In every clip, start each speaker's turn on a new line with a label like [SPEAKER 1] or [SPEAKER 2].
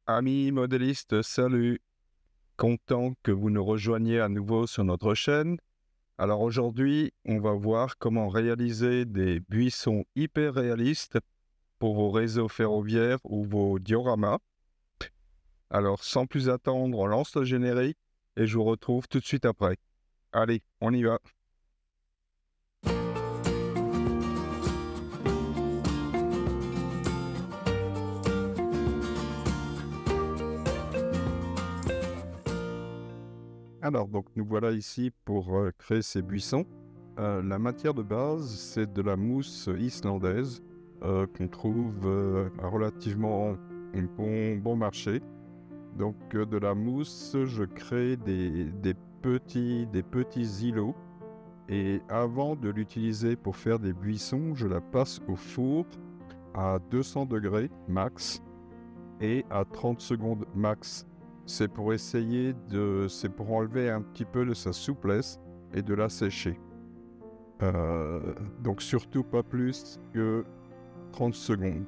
[SPEAKER 1] Amis modélistes, salut! Content que vous nous rejoigniez à nouveau sur notre chaîne. Alors aujourd'hui, on va voir comment réaliser des buissons hyper réalistes pour vos réseaux ferroviaires ou vos dioramas. Alors sans plus attendre, on lance le générique et je vous retrouve tout de suite après. Allez, on y va! Alors donc nous voilà ici pour créer ces buissons. La matière de base, c'est de la mousse islandaise qu'on trouve à relativement bon marché. Donc de la mousse, je crée des petits îlots et avant de l'utiliser pour faire des buissons, je la passe au four à 200 degrés max et à 30 secondes max. C'est pour enlever un petit peu de sa souplesse et de la sécher. Donc surtout pas plus que 30 secondes.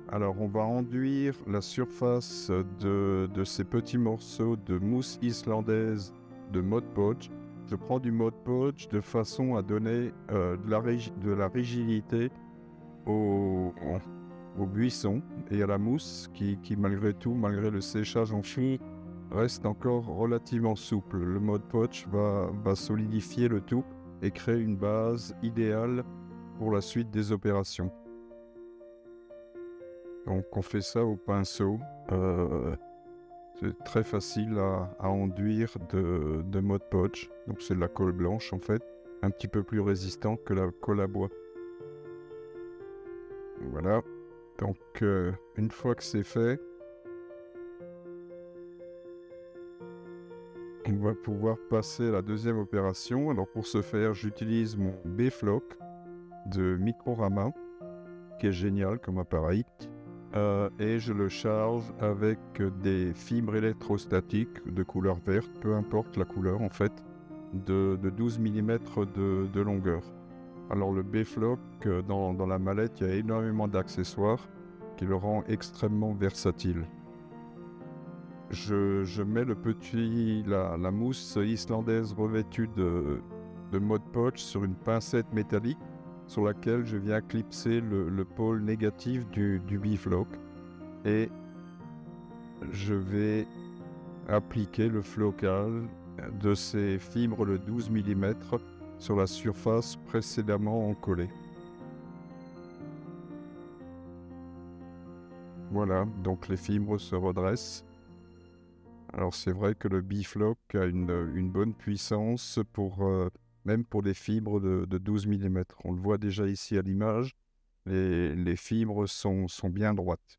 [SPEAKER 1] Alors on va enduire la surface de ces petits morceaux de mousse islandaise de Mod Podge. Je prends du Mod Podge de façon à donner de la rigidité au buisson et à la mousse qui malgré tout, malgré le séchage en four, reste encore relativement souple. Le Mod Podge va solidifier le tout et créer une base idéale pour la suite des opérations. Donc on fait ça au pinceau. C'est très facile à enduire de Mod Podge. Donc c'est de la colle blanche en fait, un petit peu plus résistant que la colle à bois. Voilà. Donc une fois que c'est fait, on va pouvoir passer à la deuxième opération. Alors pour ce faire, j'utilise mon B-Flock de Microrama, qui est génial comme appareil. Et je le charge avec des fibres électrostatiques de couleur verte, peu importe la couleur en fait, de 12 mm de longueur. Alors le B-Flock, dans la mallette, il y a énormément d'accessoires qui le rend extrêmement versatile. Je mets la mousse islandaise revêtue de Mod Podge sur une pincette métallique sur laquelle je viens clipser le pôle négatif du B-Flock et je vais appliquer le flocage de ces fibres de 12 mm sur la surface précédemment encollée. Voilà, donc les fibres se redressent. Alors c'est vrai que le B-Flock a une bonne puissance même pour des fibres de 12 mm. On le voit déjà ici à l'image, les fibres sont bien droites.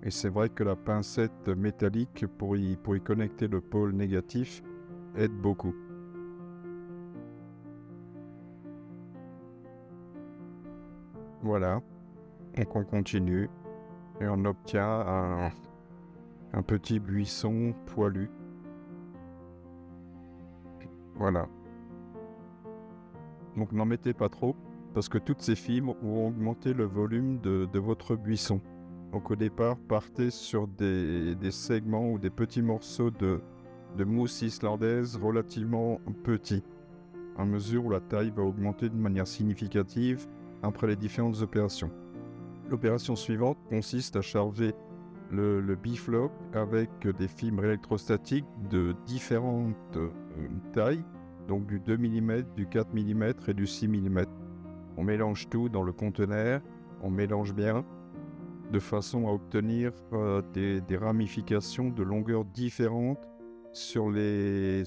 [SPEAKER 1] Et c'est vrai que la pincette métallique pour y connecter le pôle négatif aide beaucoup. Voilà, donc on continue et on obtient un petit buisson poilu. Voilà. Donc n'en mettez pas trop, parce que toutes ces fibres vont augmenter le volume de votre buisson. Donc au départ, partez sur des segments ou des petits morceaux de mousse islandaise relativement petits, à mesure où la taille va augmenter de manière significative après les différentes opérations. L'opération suivante consiste à charger le B-Flock avec des fibres électrostatiques de différentes tailles, donc du 2 mm, du 4 mm et du 6 mm. On mélange tout dans le conteneur, on mélange bien, de façon à obtenir des ramifications de longueurs différentes sur les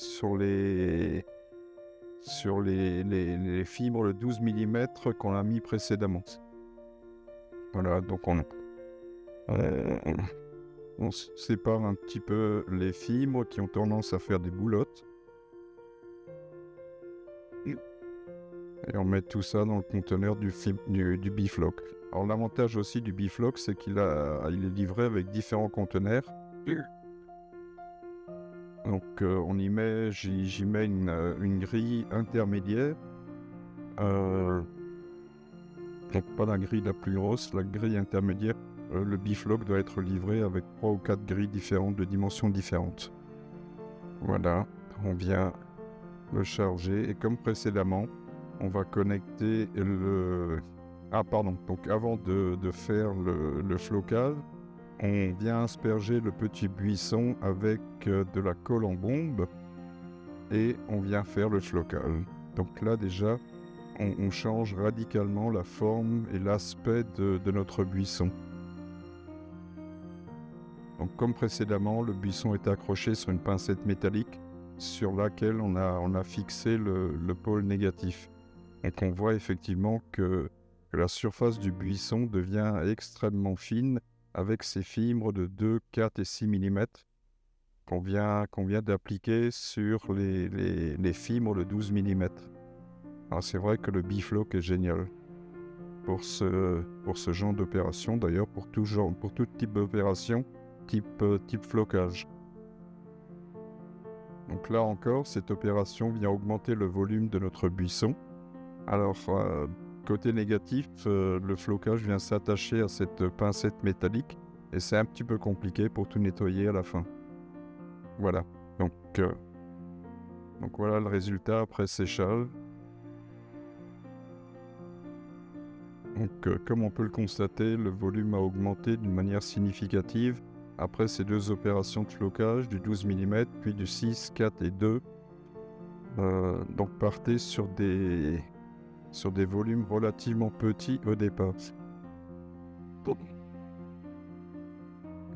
[SPEAKER 1] fibres de 12 mm qu'on a mis précédemment. Voilà, donc on sépare un petit peu les fibres qui ont tendance à faire des boulottes. Et on met tout ça dans le conteneur du B-Flock. Alors l'avantage aussi du B-Flock, c'est qu'il est livré avec différents conteneurs. Donc j'y mets une grille intermédiaire. Donc pas la grille la plus grosse, la grille intermédiaire le bifloc doit être livré avec 3 ou 4 grilles différentes de dimensions différentes. Voilà, on vient le charger et comme précédemment, on va connecter le... Ah pardon, donc avant de faire le flocage, on vient asperger le petit buisson avec de la colle en bombe et on vient faire le flocage. Donc là déjà, on change radicalement la forme et l'aspect de notre buisson. Donc comme précédemment, le buisson est accroché sur une pincette métallique sur laquelle on a fixé le pôle négatif. Donc on voit effectivement que la surface du buisson devient extrêmement fine avec ces fibres de 2, 4 et 6 mm qu'on vient d'appliquer sur les fibres de 12 mm. Alors c'est vrai que le bifloc est génial pour ce genre d'opération, d'ailleurs pour tout type d'opération, type flocage. Donc là encore, cette opération vient augmenter le volume de notre buisson. Alors, côté négatif, le flocage vient s'attacher à cette pincette métallique et c'est un petit peu compliqué pour tout nettoyer à la fin. Voilà, donc voilà le résultat après séchage. Donc, comme on peut le constater, le volume a augmenté d'une manière significative après ces 2 opérations de flocage, du 12 mm, puis du 6, 4 et 2. Donc partez sur des volumes relativement petits au départ.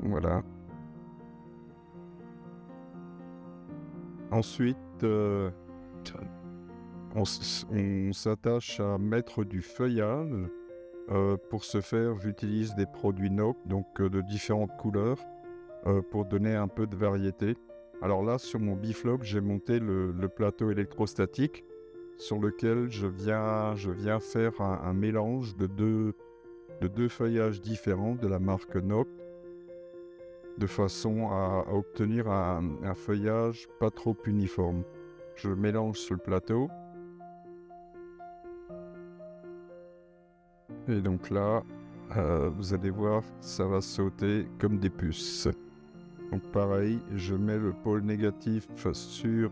[SPEAKER 1] Voilà. Ensuite, on s'attache à mettre du feuillage. Pour ce faire, j'utilise des produits NOC, donc de différentes couleurs, pour donner un peu de variété. Alors là, sur mon bifloc, j'ai monté le plateau électrostatique sur lequel je viens faire un mélange de deux feuillages différents de la marque NOC, de façon à obtenir un feuillage pas trop uniforme. Je le mélange sur le plateau. Et donc là, vous allez voir, ça va sauter comme des puces. Donc pareil, je mets le pôle négatif sur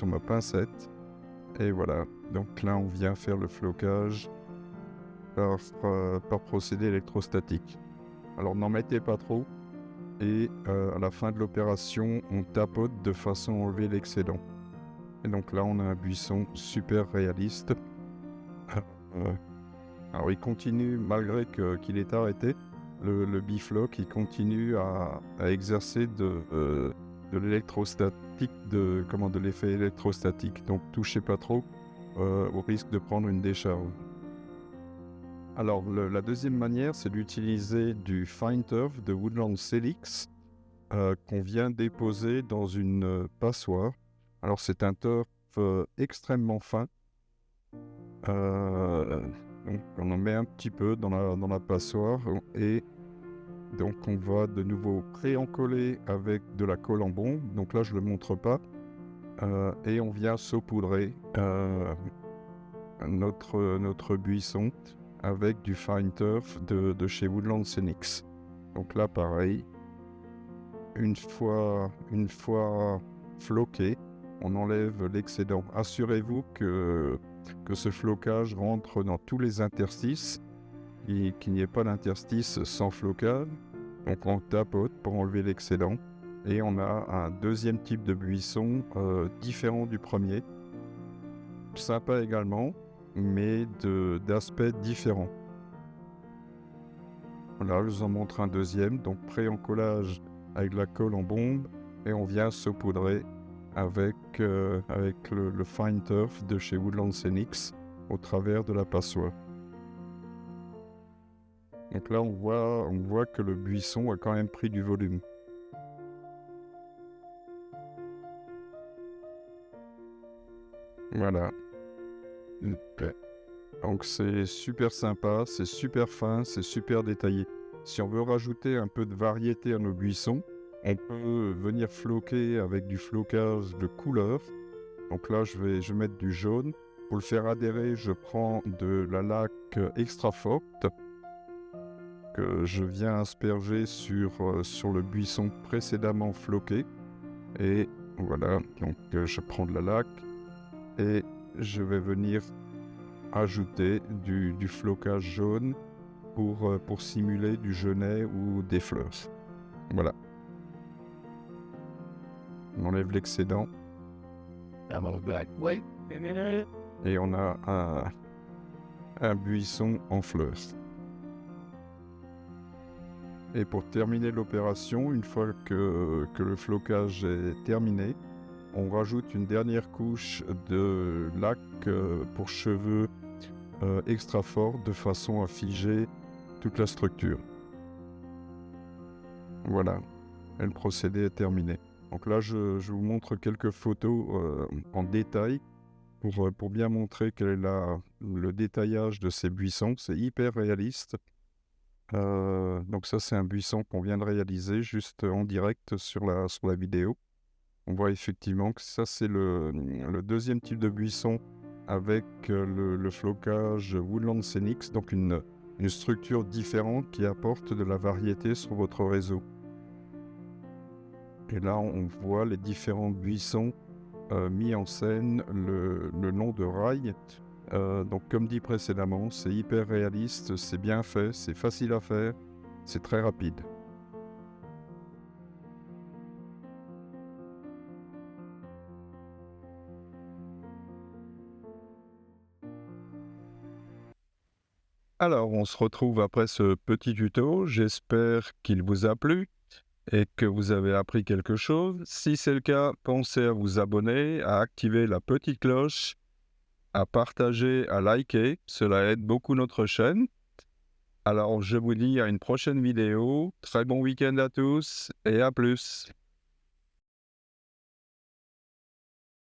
[SPEAKER 1] ma pincette. Et voilà, donc là on vient faire le flocage par procédé électrostatique. Alors n'en mettez pas trop. Et à la fin de l'opération, on tapote de façon à enlever l'excédent. Et donc là, on a un buisson super réaliste. Alors il continue, malgré qu'il est arrêté, le bifloc, il continue à exercer de l'électrostatique, de l'effet électrostatique. Donc touchez pas trop, au risque de prendre une décharge. Alors la deuxième manière, c'est d'utiliser du fine turf de Woodland Celix qu'on vient déposer dans une passoire. Alors c'est un turf extrêmement fin. Donc on en met un petit peu dans la passoire et donc on va de nouveau pré-encoller avec de la colle en bombe. Donc là je ne le montre pas. Et on vient saupoudrer notre buisson avec du fine turf de chez Woodland Celix. Donc là pareil, une fois floqué, on enlève l'excédent. Assurez-vous que ce flocage rentre dans tous les interstices et qu'il n'y ait pas d'interstice sans flocage. Donc on tapote pour enlever l'excédent et on a un deuxième type de buisson différent du premier. Sympa également, mais d'aspect différent. Voilà, je vous en montre un deuxième, donc pré-encollage avec la colle en bombe et on vient saupoudrer avec le fine turf de chez Woodland Celix au travers de la passoire. Donc là on voit que le buisson a quand même pris du volume. Voilà. Donc c'est super sympa, c'est super fin, c'est super détaillé. Si on veut rajouter un peu de variété à nos buissons, on peut venir floquer avec du flocage de couleur. Donc là, je vais mettre du jaune. Pour le faire adhérer, je prends de la laque extra forte je viens asperger sur le buisson précédemment floqué. Et voilà, donc je prends de la laque et je vais venir ajouter du flocage jaune pour simuler du genêt ou des fleurs. Voilà. On enlève l'excédent. Et on a un buisson en fleurs. Et pour terminer l'opération, une fois que le flocage est terminé, on rajoute une dernière couche de laque pour cheveux extra fort de façon à figer toute la structure. Voilà, et le procédé est terminé. Donc là, je vous montre quelques photos en détail pour bien montrer quel est le détaillage de ces buissons. C'est hyper réaliste. Donc ça, c'est un buisson qu'on vient de réaliser juste en direct sur la vidéo. On voit effectivement que ça, c'est le deuxième type de buisson avec le flocage Woodland Scenics, donc une structure différente qui apporte de la variété sur votre réseau. Et là, on voit les différents buissons mis en scène le long de rails. Donc comme dit précédemment, c'est hyper réaliste, c'est bien fait, c'est facile à faire, c'est très rapide. Alors, on se retrouve après ce petit tuto. J'espère qu'il vous a plu et que vous avez appris quelque chose. Si c'est le cas, pensez à vous abonner, à activer la petite cloche, à partager, à liker. Cela aide beaucoup notre chaîne. Alors, je vous dis à une prochaine vidéo. Très bon week-end à tous et à plus.